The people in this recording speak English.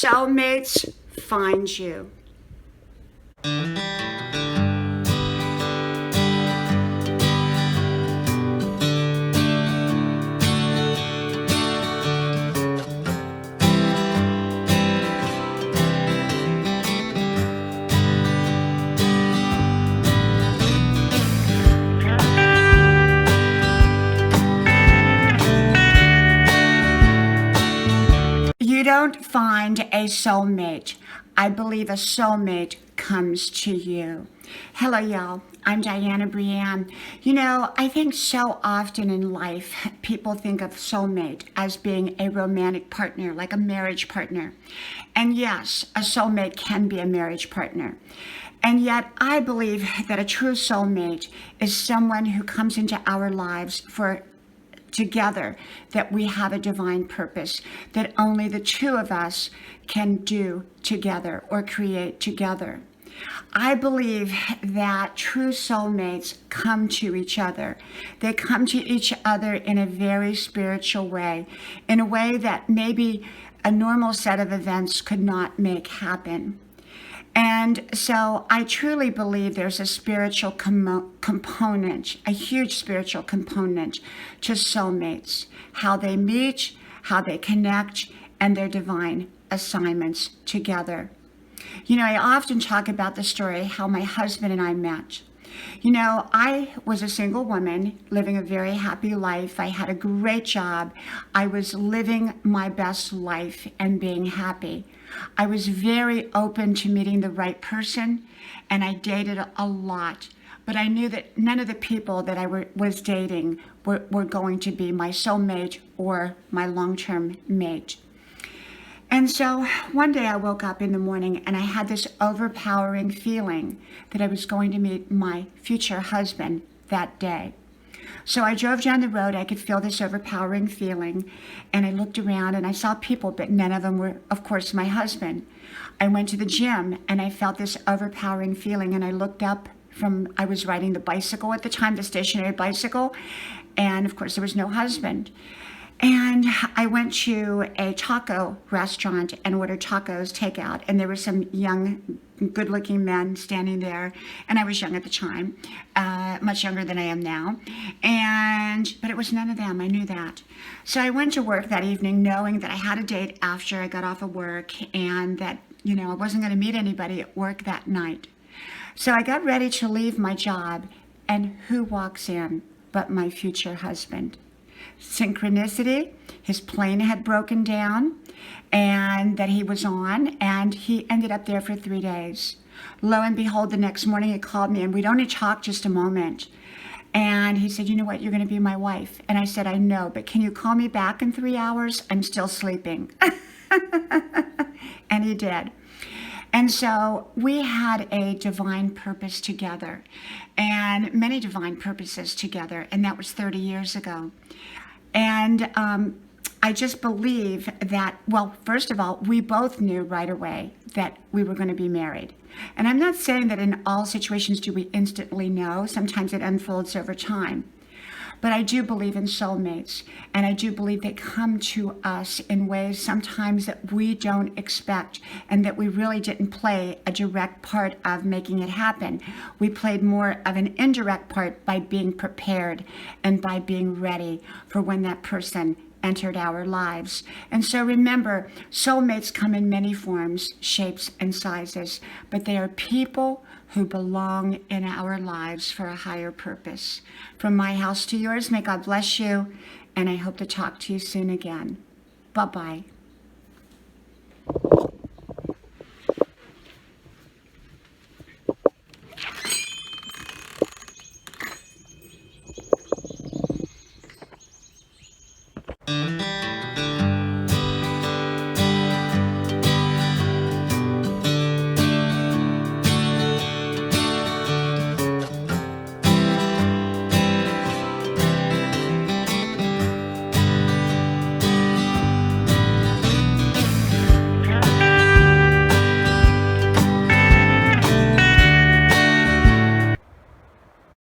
soulmates find you. You don't find a soulmate. I believe a soulmate comes to you. Hello, y'all. I'm Diana Brienne. You know, I think so often in life, people think of soulmate as being a romantic partner, like a marriage partner. And yes, a soulmate can be a marriage partner. And yet, I believe that a true soulmate is someone who comes into our lives for together, that we have a divine purpose that only the two of us can do together or create together. I believe that true soulmates come to each other. They come to each other in a very spiritual way, in a way that maybe a normal set of events could not make happen. And so I truly believe there's a spiritual component, a huge spiritual component to soulmates, how they meet, how they connect, and their divine assignments together. You know, I often talk about the story how my husband and I met. You know, I was a single woman living a very happy life. I had a great job. I was living my best life and being happy. I was very open to meeting the right person, and I dated a lot. But I knew that none of the people that I was dating were going to be my soulmate or my long-term mate. And so one day I woke up in the morning and I had this overpowering feeling that I was going to meet my future husband that day. So I drove down the road. I could feel this overpowering feeling, and I looked around and I saw people, but none of them were, of course, my husband. I went to the gym and I felt this overpowering feeling, and I looked up I was riding the bicycle at the time, the stationary bicycle, and of course there was no husband. And I went to a taco restaurant and ordered tacos takeout, and there were some young, good-looking men standing there, and I was young at the time, much younger than I am now, but it was none of them. I knew that. So I went to work that evening knowing that I had a date after I got off of work, and that, you know, I wasn't going to meet anybody at work that night. So I got ready to leave my job, and who walks in but my future husband? Synchronicity, his plane had broken down and that he was on, and he ended up there for 3 days. Lo and behold, the next morning he called me, and we'd only talked just a moment. And he said, you know what, you're going to be my wife. And I said, I know, but can you call me back in 3 hours? I'm still sleeping. And he did. And so we had a divine purpose together, and many divine purposes together, and that was 30 years ago. And I just believe that, well, first of all, we both knew right away that we were going to be married. And I'm not saying that in all situations do we instantly know. Sometimes it unfolds over time. But I do believe in soulmates, and I do believe they come to us in ways sometimes that we don't expect, and that we really didn't play a direct part of making it happen. We played more of an indirect part by being prepared and by being ready for when that person entered our lives. And so remember, soulmates come in many forms, shapes, and sizes, but they are people who belong in our lives for a higher purpose. From my house to yours, may God bless you, and I hope to talk to you soon again. Bye-bye.